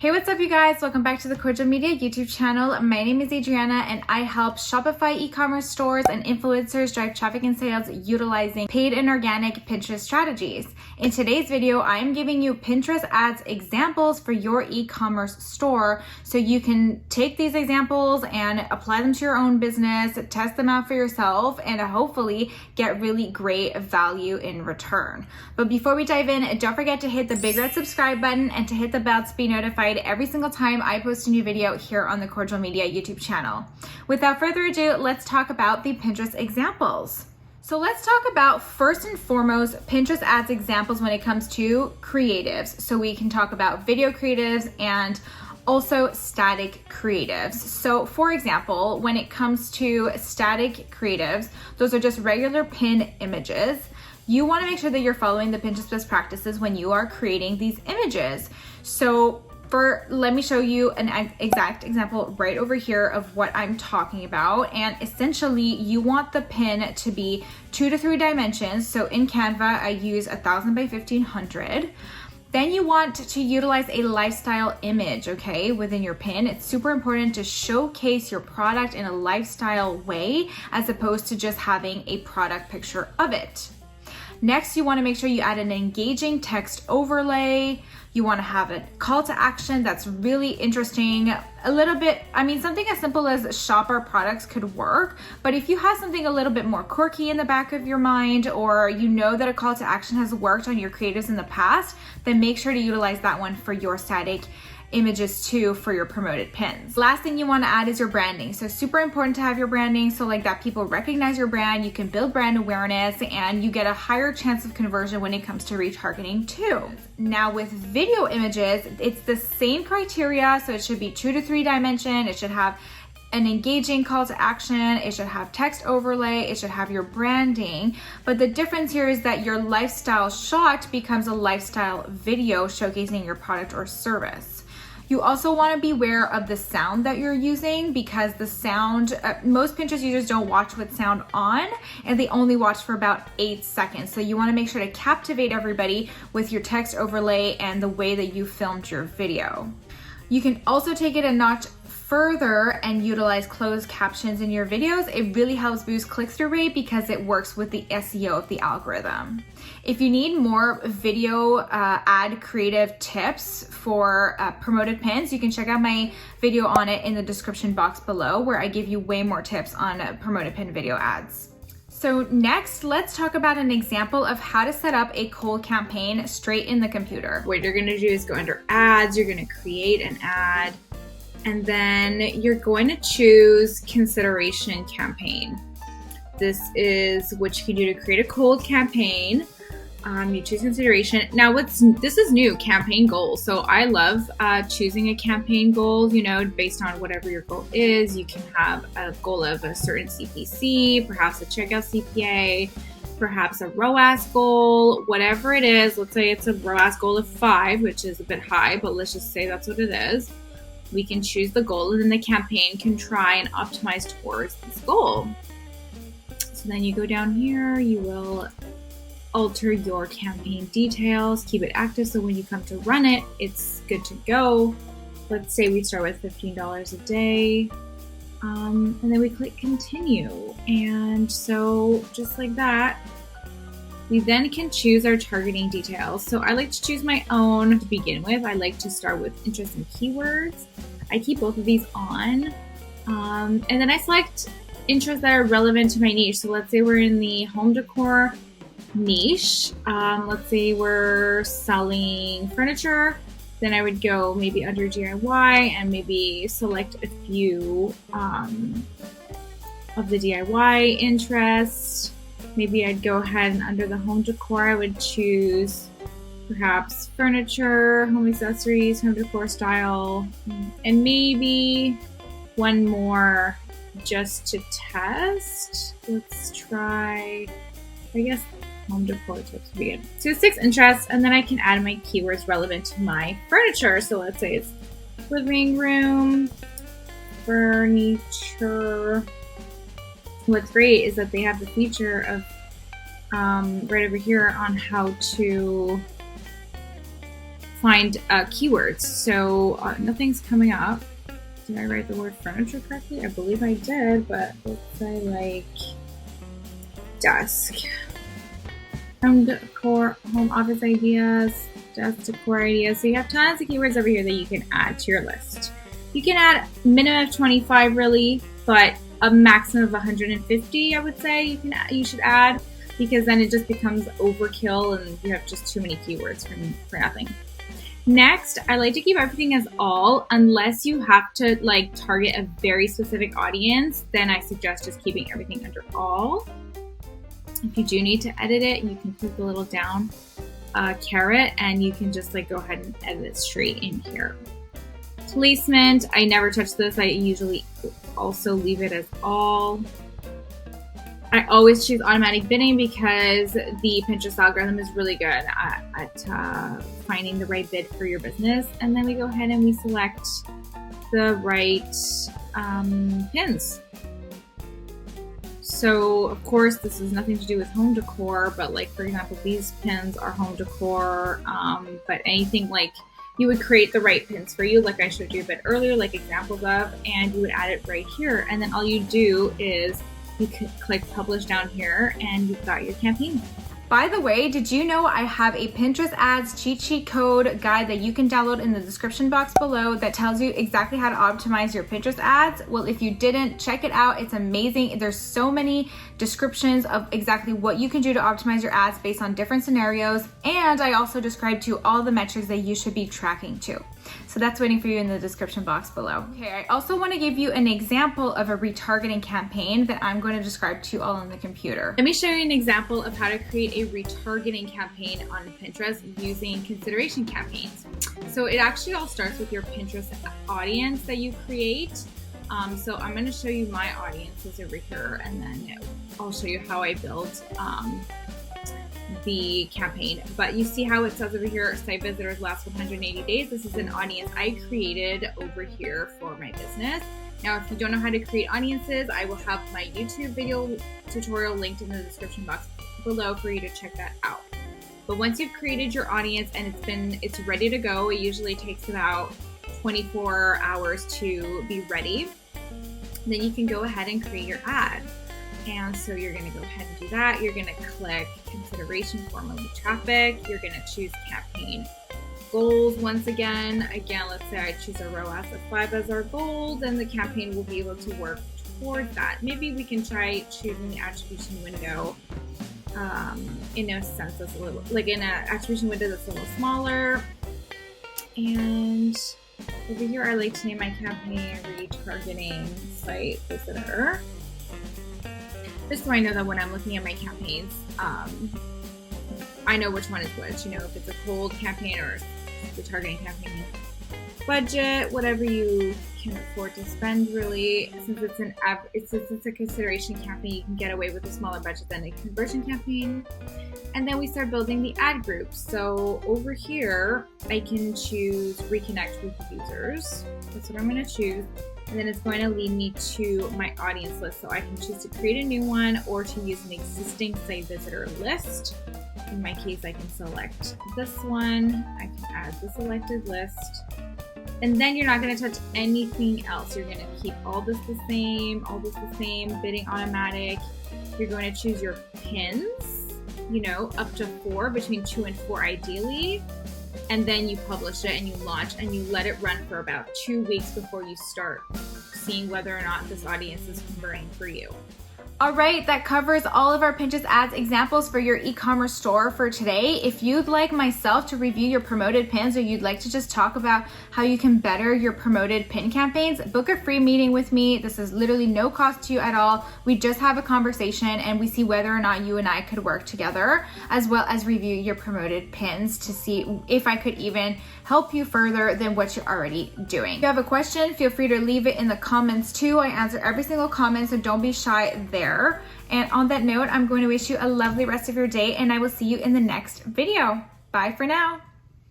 Hey, what's up you guys? Welcome back to the Kordial Media YouTube channel. My name is Adriana and I help Shopify e-commerce stores and influencers drive traffic and sales utilizing paid and organic Pinterest strategies. In today's video, I am giving you Pinterest ads examples for your e-commerce store so you can take these examples and apply them to your own business, test them out for yourself, and hopefully get really great value in return. But before we dive in, don't forget to hit the big red subscribe button and to hit the bell to be notified every single time I post a new video here on the Kordial Media YouTube channel. Without further ado, let's talk about the Pinterest examples. So let's talk about first and foremost Pinterest ads examples when it comes to creatives. So we can talk about video creatives and also static creatives. So for example, when it comes to static creatives, those are just regular pin images. You want to make sure that you're following the Pinterest best practices when you are creating these images. So let me show you an exact example right over here of what I'm talking about. And essentially you want the pin to be 2 to 3 dimensions. So in Canva, I use 1000 by 1500. Then you want to utilize a lifestyle image, okay, within your pin. It's super important to showcase your product in a lifestyle way as opposed to just having a product picture of it. Next, you want to make sure you add an engaging text overlay. You want to have a call to action that's really interesting. A little bit, something as simple as shop our products could work, but if you have something a little bit more quirky in the back of your mind, or you know that a call to action has worked on your creatives in the past, then make sure to utilize that one for your static images too for your promoted pins. Last thing you want to add is your branding. So super important to have your branding so like that people recognize your brand, you can build brand awareness, and you get a higher chance of conversion when it comes to retargeting too. Now with video images, it's the same criteria. So it should be 2 to 3 dimension. It should have an engaging call to action. It should have text overlay. It should have your branding. But the difference here is that your lifestyle shot becomes a lifestyle video showcasing your product or service. You also want to be aware of the sound that you're using because the sound, most Pinterest users don't watch with sound on and they only watch for about 8 seconds. So you want to make sure to captivate everybody with your text overlay and the way that you filmed your video. You can also take it a notch further and utilize closed captions in your videos. It really helps boost click-through rate because it works with the SEO of the algorithm. If you need more video ad creative tips for promoted pins, you can check out my video on it in the description box below where I give you way more tips on promoted pin video ads. So next, let's talk about an example of how to set up a cold campaign straight in the computer. What you're gonna do is go under ads, you're gonna create an ad, and then you're going to choose consideration campaign. This is what you can do to create a cold campaign. You choose consideration. Now this is new, campaign goals. So I love choosing a campaign goal, based on whatever your goal is. You can have a goal of a certain CPC, perhaps a checkout CPA, perhaps a ROAS goal, whatever it is. Let's say it's a ROAS goal of 5, which is a bit high, but let's just say that's what it is. We can choose the goal and then the campaign can try and optimize towards this goal. So then you go down here, you will alter your campaign details, keep it active so when you come to run it, it's good to go. Let's say we start with $15 a day, and then we click continue. And so just like that, we then can choose our targeting details. So I like to choose my own to begin with. I like to start with interest and keywords. I keep both of these on. And then I select interests that are relevant to my niche. So let's say we're in the home decor niche. Let's say we're selling furniture. Then I would go maybe under DIY and maybe select a few of the DIY interests. Maybe I'd go ahead and under the home decor, I would choose perhaps furniture, home accessories, home decor style, and maybe one more just to test. Let's try, I guess, home decor tips to begin. So 6 interests, and then I can add my keywords relevant to my furniture. So let's say it's living room, furniture. What's great is that they have the feature of right over here on how to find keywords. So nothing's coming up. Did I write the word furniture correctly? I believe I did, but let's say like desk, home decor, home office ideas, desk decor ideas. So you have tons of keywords over here that you can add to your list. You can add minimum of 25 really, but a maximum of 150 I would say you should add, because then it just becomes overkill and you have just too many keywords for nothing. Next, I like to keep everything as all, unless you have to like target a very specific audience, then I suggest just keeping everything under all. If you do need to edit it, you can click the little down caret and you can just like go ahead and edit it straight in here. Placement, I never touch this. I usually also leave it as all. I always choose automatic bidding because the Pinterest algorithm is really good at finding the right bid for your business. And then we go ahead and we select the right pins. So of course, this has nothing to do with home decor, but like for example, these pins are home decor, but anything like you would create the right pins for you, like I showed you a bit earlier, like examples of, and you would add it right here. And then all you do is you can click publish down here and you've got your campaign. By the way, did you know I have a Pinterest ads cheat sheet code guide that you can download in the description box below that tells you exactly how to optimize your Pinterest ads? Well, if you didn't, check it out. It's amazing. There's so many descriptions of exactly what you can do to optimize your ads based on different scenarios. And I also describe to you all the metrics that you should be tracking too. So that's waiting for you in the description box below. Okay, I also want to give you an example of a retargeting campaign that I'm going to describe to you all on the computer. Let me show you an example of how to create a retargeting campaign on Pinterest using consideration campaigns. So it actually all starts with your Pinterest audience that you create. So I'm going to show you my audiences over here, and then I'll show you how I built the campaign. But you see how it says over here, site visitors last 180 days. This is an audience I created over here for my business. Now, if you don't know how to create audiences, I will have my YouTube video tutorial linked in the description box below for you to check that out. But once you've created your audience and it's ready to go, it usually takes about 24 hours to be ready. Then you can go ahead and create your ad. And so you're going to go ahead and do that. You're going to click consideration formerly traffic. You're going to choose campaign goals once again. Again, let's say I choose a ROAS of 5 as our goal, then the campaign will be able to work towards that. Maybe we can try choosing the attribution window in a sense that's a little, like in an attribution window that's a little smaller. And over here, I like to name my campaign retargeting site visitor. Just so I know that when I'm looking at my campaigns, I know which one is which. You know, if it's a cold campaign or the targeting campaign. Budget, whatever you can afford to spend, really. Since it's a consideration campaign, you can get away with a smaller budget than a conversion campaign. And then we start building the ad groups. So over here, I can choose reconnect with users. That's what I'm going to choose. And then it's going to lead me to my audience list. So I can choose to create a new one or to use an existing site visitor list. In my case, I can select this one. I can add the selected list. And then you're not going to touch anything else. You're going to keep all this the same, bidding automatic. You're going to choose your pins, you know, up to 4, between 2 and 4 ideally. And then you publish it and you launch and you let it run for about 2 weeks before you start seeing whether or not this audience is converting for you. All right, that covers all of our Pinterest ads examples for your e-commerce store for today. If you'd like myself to review your promoted pins, or you'd like to just talk about how you can better your promoted pin campaigns, book a free meeting with me. This is literally no cost to you at all. We just have a conversation and we see whether or not you and I could work together, as well as review your promoted pins to see if I could even help you further than what you're already doing. If you have a question, feel free to leave it in the comments too. I answer every single comment, so don't be shy there. And on that note, I'm going to wish you a lovely rest of your day, and I will see you in the next video. Bye for now.